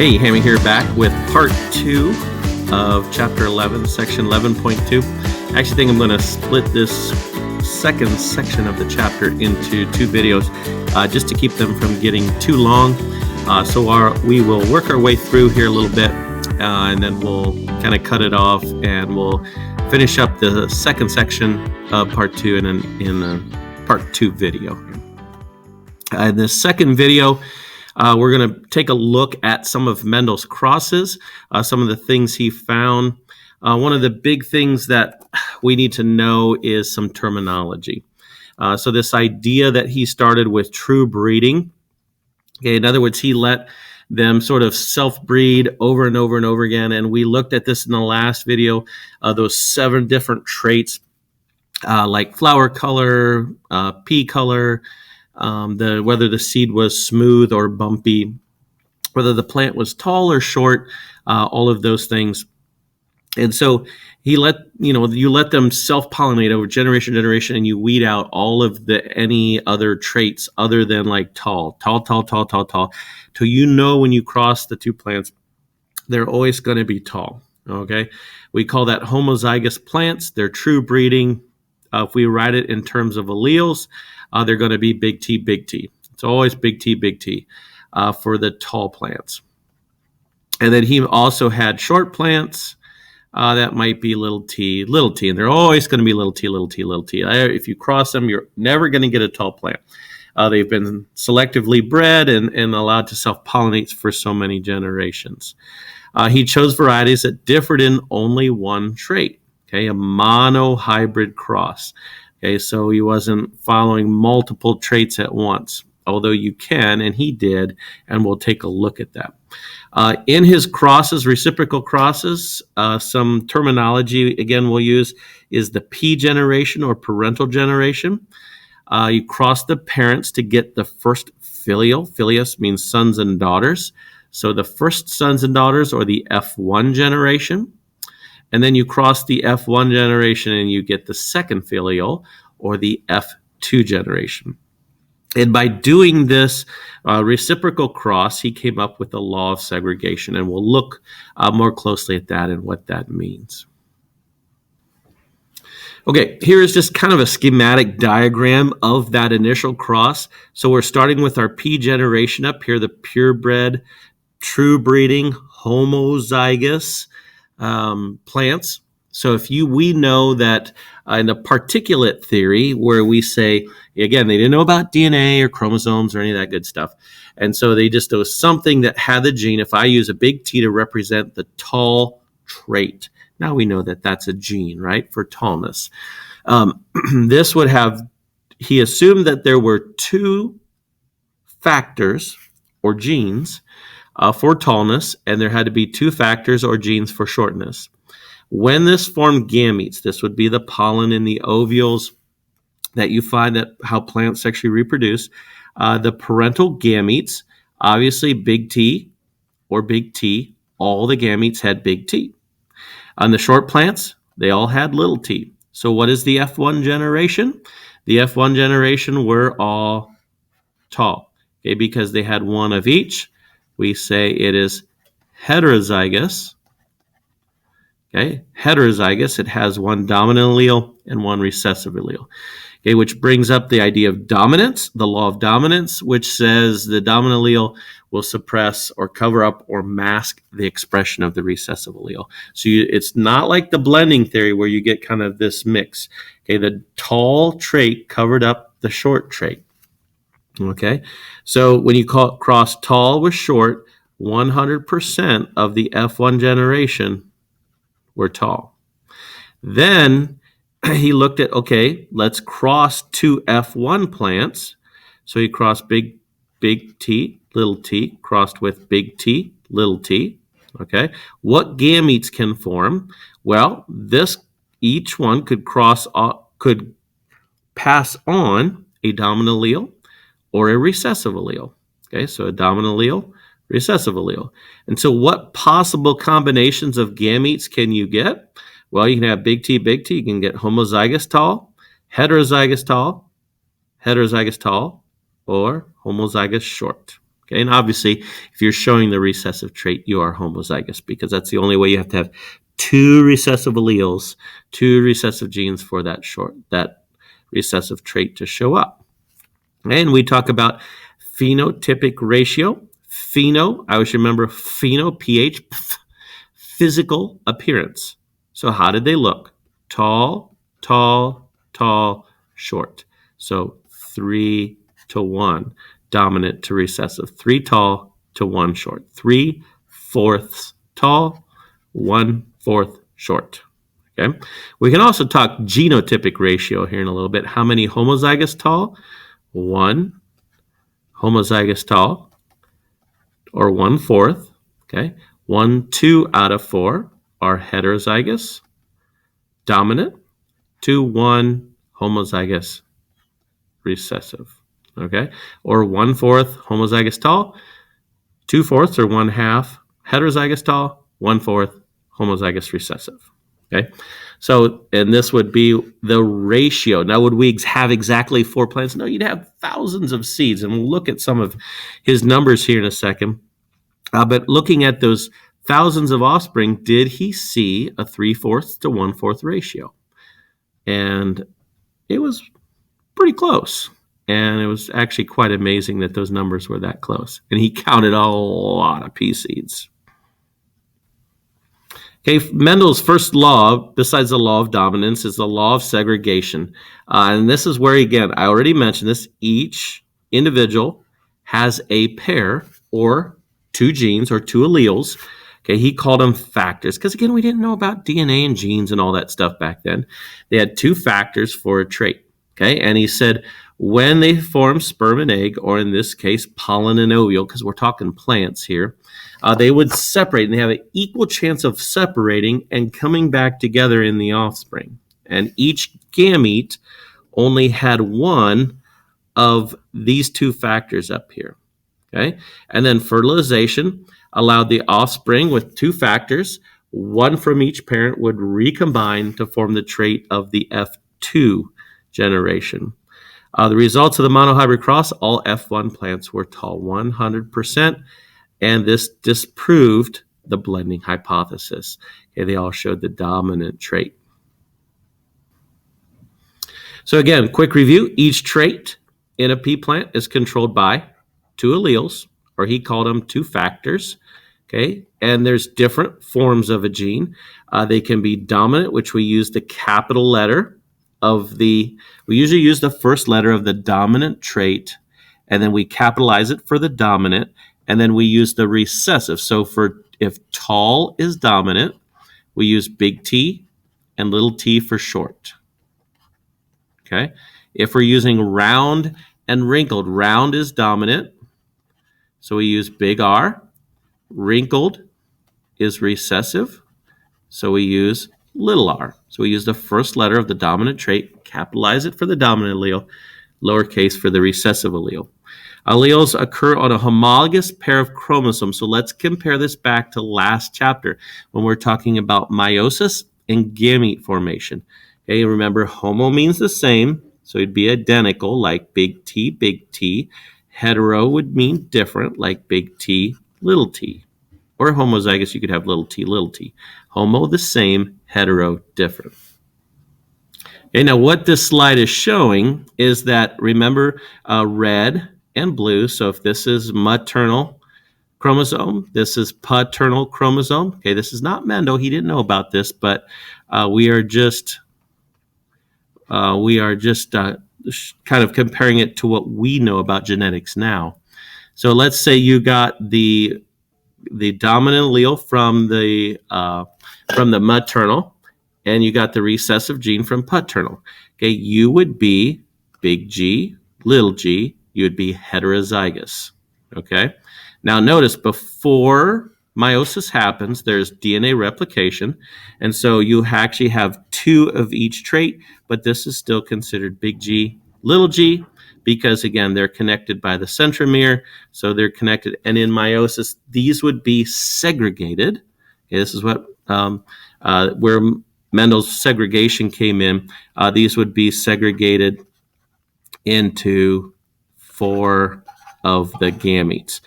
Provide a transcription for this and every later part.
Hey, Hammy here, back with part 2 of chapter 11, section 11.2. I actually think I'm going to split this second section of the chapter into 2 videos just to keep them from getting too long. We will work our way through here a little bit and then we'll kind of cut it off and we'll finish up the second section of part 2 in a part 2 video. In the second video, we're going to take a look at some of Mendel's crosses, some of the things he found. One of the big things that we need to know is some terminology. So this idea that he started with true breeding, okay, in other words, he let them sort of self-breed over and over and over again. And we looked at this in the last video, those 7 different traits like flower color, pea color, whether the seed was smooth or bumpy, whether the plant was tall or short, all of those things. And so you let them self-pollinate over generation to generation, and you weed out all of any other traits other than like tall, till when you cross the 2 plants, they're always going to be tall. Okay, we call that homozygous plants. They're true breeding. If we write it in terms of alleles, they're going to be big T, big T. It's always big T for the tall plants. And then he also had short plants that might be little t, and they're always going to be little t. If you cross them, you're never going to get a tall plant. They've been selectively bred and allowed to self-pollinate for so many generations. He chose varieties that differed in only one trait. Okay, a monohybrid cross. Okay, so he wasn't following multiple traits at once, although you can, and he did, and we'll take a look at that. In his crosses, reciprocal crosses, some terminology, again, we'll use is the P generation or parental generation. You cross the parents to get the first filial. Filius means sons and daughters. So the first sons and daughters, or the F1 generation. And then you cross the F1 generation and you get the second filial, or the F2 generation. And by doing this reciprocal cross, he came up with the law of segregation. And we'll look more closely at that and what that means. Okay, here is just kind of a schematic diagram of that initial cross. So we're starting with our P generation up here, the purebred, true breeding, homozygous plants. So we know that in the particulate theory, where we say, again, they didn't know about DNA or chromosomes or any of that good stuff. And so there was something that had the gene. If I use a big T to represent the tall trait, now we know that that's a gene, right, for tallness. This would have, he assumed that there were 2 factors or genes for tallness, and there had to be 2 factors or genes for shortness. When this formed gametes, this would be the pollen in the ovules that you find that how plants sexually reproduce. The parental gametes, obviously big T or big T, all the gametes had big T. On the short plants, they all had little t. So what is the F1 generation? The F1 generation were all tall, okay, because they had 1 of each. We say it is heterozygous. Okay, heterozygous, it has 1 dominant allele and 1 recessive allele. Okay, which brings up the idea of dominance, the law of dominance, which says the dominant allele will suppress or cover up or mask the expression of the recessive allele. So it's not like the blending theory where you get kind of this mix. Okay, the tall trait covered up the short trait. Okay, so when you cross tall with short, 100% of the F1 generation were tall. Then he looked at, okay, let's cross 2 F1 plants. So he crossed big T, little t, crossed with big T, little t. Okay, what gametes can form? Well, each one could pass on a dominant allele or a recessive allele. Okay, so a dominant allele, recessive allele. And so what possible combinations of gametes can you get? Well, you can have big T. You can get homozygous tall, heterozygous tall, or homozygous short. Okay, and obviously, if you're showing the recessive trait, you are homozygous because that's the only way. You have to have two recessive alleles, two recessive genes for that recessive trait to show up. And we talk about phenotypic ratio. Pheno, I always remember pheno, pH, physical appearance. So how did they look? Tall, tall, tall, short. So 3-1, dominant to recessive. 3 tall to 1 short. 3/4 tall, 1/4 short. Okay. We can also talk genotypic ratio here in a little bit. How many homozygous tall? 1 homozygous tall, or 1/4. Okay. 2 out of 4 are heterozygous, dominant, 1 homozygous recessive. Okay. Or 1/4 homozygous tall, 2/4 or 1/2 heterozygous tall, 1/4 homozygous recessive. Okay. So, and this would be the ratio. Now, would we have exactly 4 plants? No, you'd have thousands of seeds. And we'll look at some of his numbers here in a second. But looking at those thousands of offspring, did he see a 3/4 to 1/4 ratio? And it was pretty close. And it was actually quite amazing that those numbers were that close. And he counted a lot of pea seeds. Okay, Mendel's first law, besides the law of dominance, is the law of segregation. And this is where, again, I already mentioned this, each individual has a pair or 2 genes or 2 alleles. Okay, he called them factors because, again, we didn't know about DNA and genes and all that stuff back then. They had 2 factors for a trait. Okay, and he said when they form sperm and egg, or in this case, pollen and ovule, because we're talking plants here, they would separate, and they have an equal chance of separating and coming back together in the offspring. And each gamete only had one of these 2 factors up here. Okay, and then fertilization allowed the offspring with 2 factors, one from each parent, would recombine to form the trait of the F2 generation. The results of the monohybrid cross, all F1 plants were tall 100%, and this disproved the blending hypothesis. Okay, they all showed the dominant trait. So again, quick review. Each trait in a pea plant is controlled by 2 alleles, or he called them 2 factors. Okay, and there's different forms of a gene. They can be dominant, which we use the capital letter we usually use the first letter of the dominant trait, and then we capitalize it for the dominant, and then we use the recessive. So if tall is dominant, we use big T and little t for short. Okay. If we're using round and wrinkled, round is dominant, so we use big R. Wrinkled is recessive, so we use little r. So we use the first letter of the dominant trait, capitalize it for the dominant allele, lowercase for the recessive allele. Alleles occur on a homologous pair of chromosomes. So let's compare this back to last chapter when we're talking about meiosis and gamete formation. Okay, remember, homo means the same, so it'd be identical, like big T, big T. Hetero would mean different, like big T, little t. Or homozygous, you could have little t, little t. Homo, the same. Hetero, different. Okay, now what this slide is showing is that, remember, red and blue. So if this is maternal chromosome, this is paternal chromosome. Okay, this is not Mendel. He didn't know about this, but we are just kind of comparing it to what we know about genetics now. So let's say you got the dominant allele from the maternal, and you got the recessive gene from paternal. Okay, you would be big G, little g. You would be heterozygous. Okay, now notice before meiosis happens, there's DNA replication, and so you actually have 2 of each trait, but this is still considered big G, little g, because again, they're connected by the centromere, so they're connected. And in meiosis, these would be segregated. Okay, this is what where Mendel's segregation came in. These would be segregated into 4 of the gametes.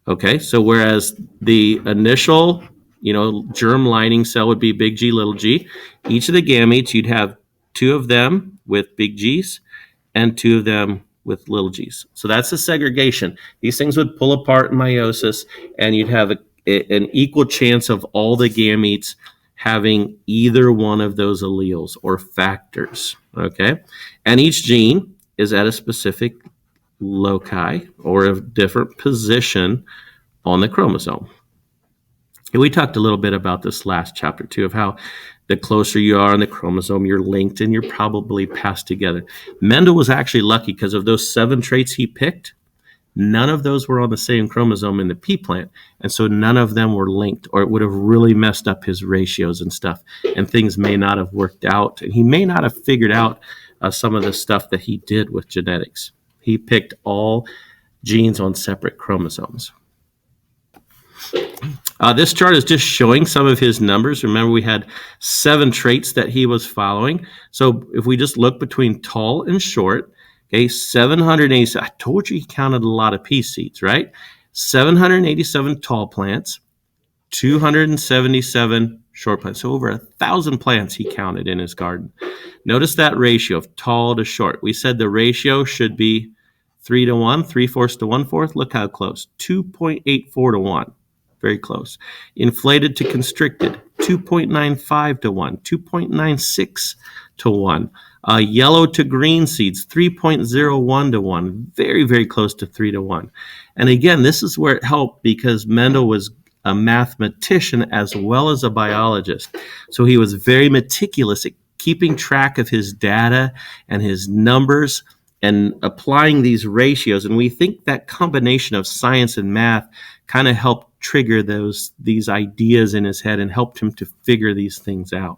Okay, so whereas the initial, germ lining cell would be big G, little g, each of the gametes, you'd have 2 of them with big G's and 2 of them with little g's. So that's the segregation. These things would pull apart in meiosis, and you'd have an equal chance of all the gametes having either one of those alleles or factors. Okay, and each gene is at a specific loci or a different position on the chromosome. And we talked a little bit about this last chapter too, of how the closer you are on the chromosome, you're linked and you're probably passed together. Mendel was actually lucky because of those 7 traits he picked, none of those were on the same chromosome in the pea plant, and so none of them were linked, or it would have really messed up his ratios and stuff, and things may not have worked out, and he may not have figured out some of the stuff that he did with genetics. He picked all genes on separate chromosomes. This chart is just showing some of his numbers. Remember, we had 7 traits that he was following. So if we just look between tall and short, okay, 787. I told you he counted a lot of pea seeds, right? 787 tall plants, 277 short plants. So over 1,000 plants he counted in his garden. Notice that ratio of tall to short. We said the ratio should be 3 to 1, 3/4 to 1/4. Look how close, 2.84 to 1. Very close. Inflated to constricted, 2.95 to 1, 2.96 to 1. Yellow to green seeds, 3.01 to 1. Very, very close to 3 to 1. And again, this is where it helped because Mendel was a mathematician as well as a biologist. So he was very meticulous at keeping track of his data and his numbers and applying these ratios. And we think that combination of science and math kind of helped trigger these ideas in his head and helped him to figure these things out.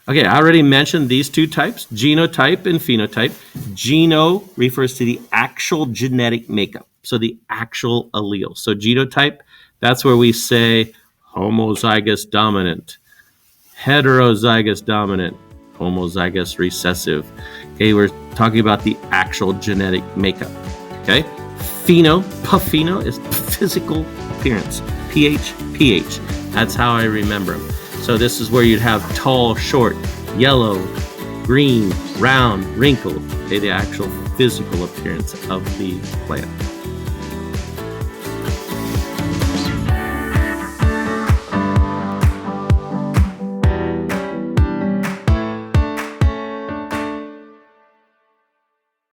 Okay, I already mentioned these 2 types, genotype and phenotype. Geno refers to the actual genetic makeup, so the actual allele. So genotype, that's where we say homozygous dominant, heterozygous dominant, homozygous recessive. Okay, we're talking about the actual genetic makeup. Okay, pheno is physical appearance, pH. That's how I remember them. So this is where you'd have tall, short, yellow, green, round, wrinkled. Okay, the actual physical appearance of the plant.